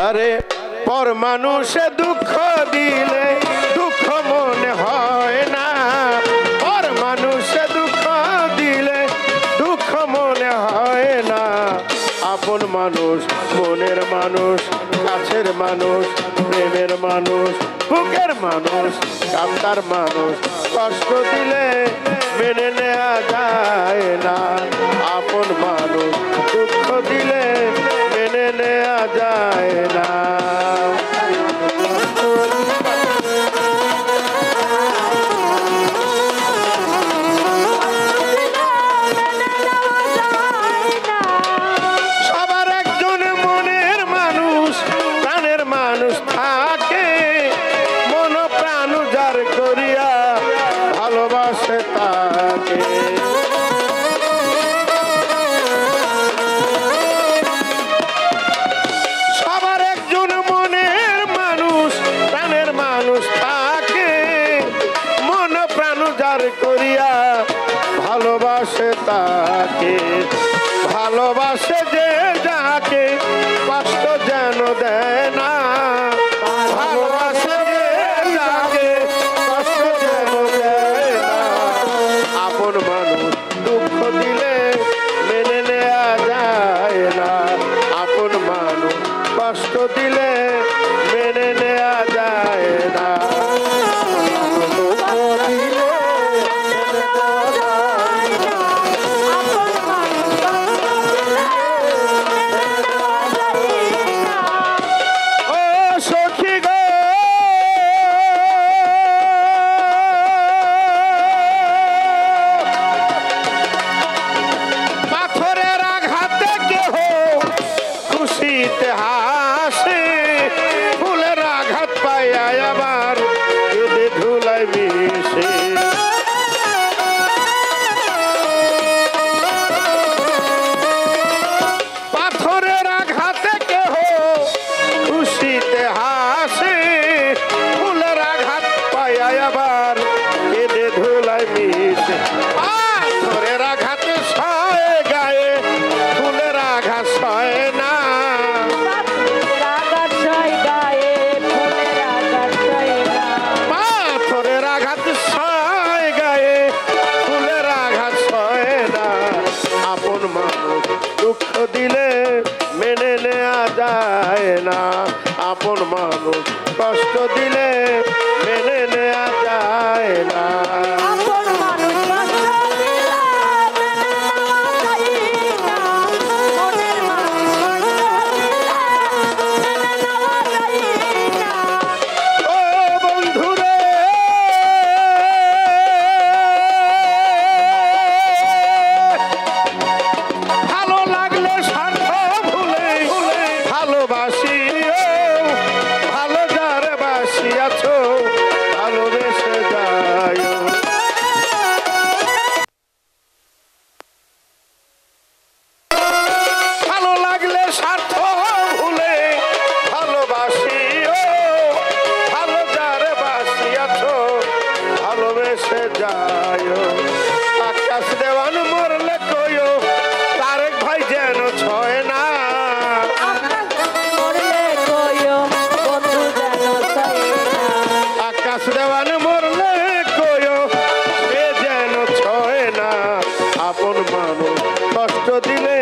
আরে পর মানুষে দুঃখ দিলে দুঃখ মনে হয় না, পর মানুষে দুঃখ দিলে দুঃখ মনে হয় না। আপন মানুষ, মনের মানুষ, কাছের মানুষ, প্রেমের মানুষ, বুকের মানুষ, কামতার মানুষ কষ্ট দিলে মেনে নেওয়া যায় না। আপন মানুষ দুঃখ দিলে মেনে নেওয়া যায় না। সবার একজন মনের মানুষ, প্রাণের মানুষ থাকে, মন প্রাণ যার করিয়া ভালোবাসে তাকে। সবার একজন মনের মানুষ, প্রাণের মানুষ থাকে, মন প্রাণ যার করিয়া ভালোবাসে তাকে। ভালোবাসে যে যাকে কষ্ট যেন দেয় না, ভালোবাসে যে যাকে কষ্ট যেন দেয় না। আপন মানুষ দুঃখ দিলে মেনে নেওয়া যায় না, আপন মানুষ কষ্ট দিলে মেনে নেওয়া যায় না। হাসে ফুলের আঘাত পাইয়া আবার কেঁদে ধুলাই মিশে। পাথরের আঘাতে কেহ খুশিতে হাসে, ফুলের আঘাত পাইয়া আবার কেঁদে ধুলাই মিশে। পাথরের আঘাতে সয় গায়ে, ফুলের আঘাত সয় না। পাথরের আঘাত সয় গায়ে, ফুলের আঘাত সয় না। আপন মানুষ দুঃখ দিলে মেনে নেওয়া যায় না, আপন মানুষ কষ্ট দিলে মেনে নেওয়া যায় না। আকাশ দেওয়ান মরলে কইও তারেক ভাই যেন ছয় না, আকাশ দেওয়ান মরলে কইও সে যেন ছয় না। আপন মানুষ কষ্ট দিলে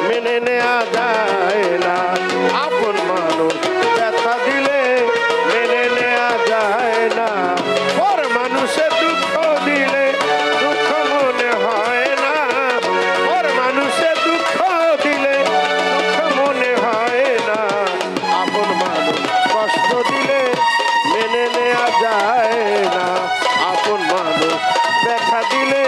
মেনে নেওয়া যায় না, আপন মানুষ ব্যথা দিলে মেনে নেওয়া যায় না। পর মানুষের দুঃখ দিলে দুঃখ মনে হয় না, পর মানুষের দুঃখ দিলে দুঃখ মনে হয় না। আপন মানুষ কষ্ট দিলে মেনে নেওয়া যায় না, আপন মানুষ ব্যথা দিলে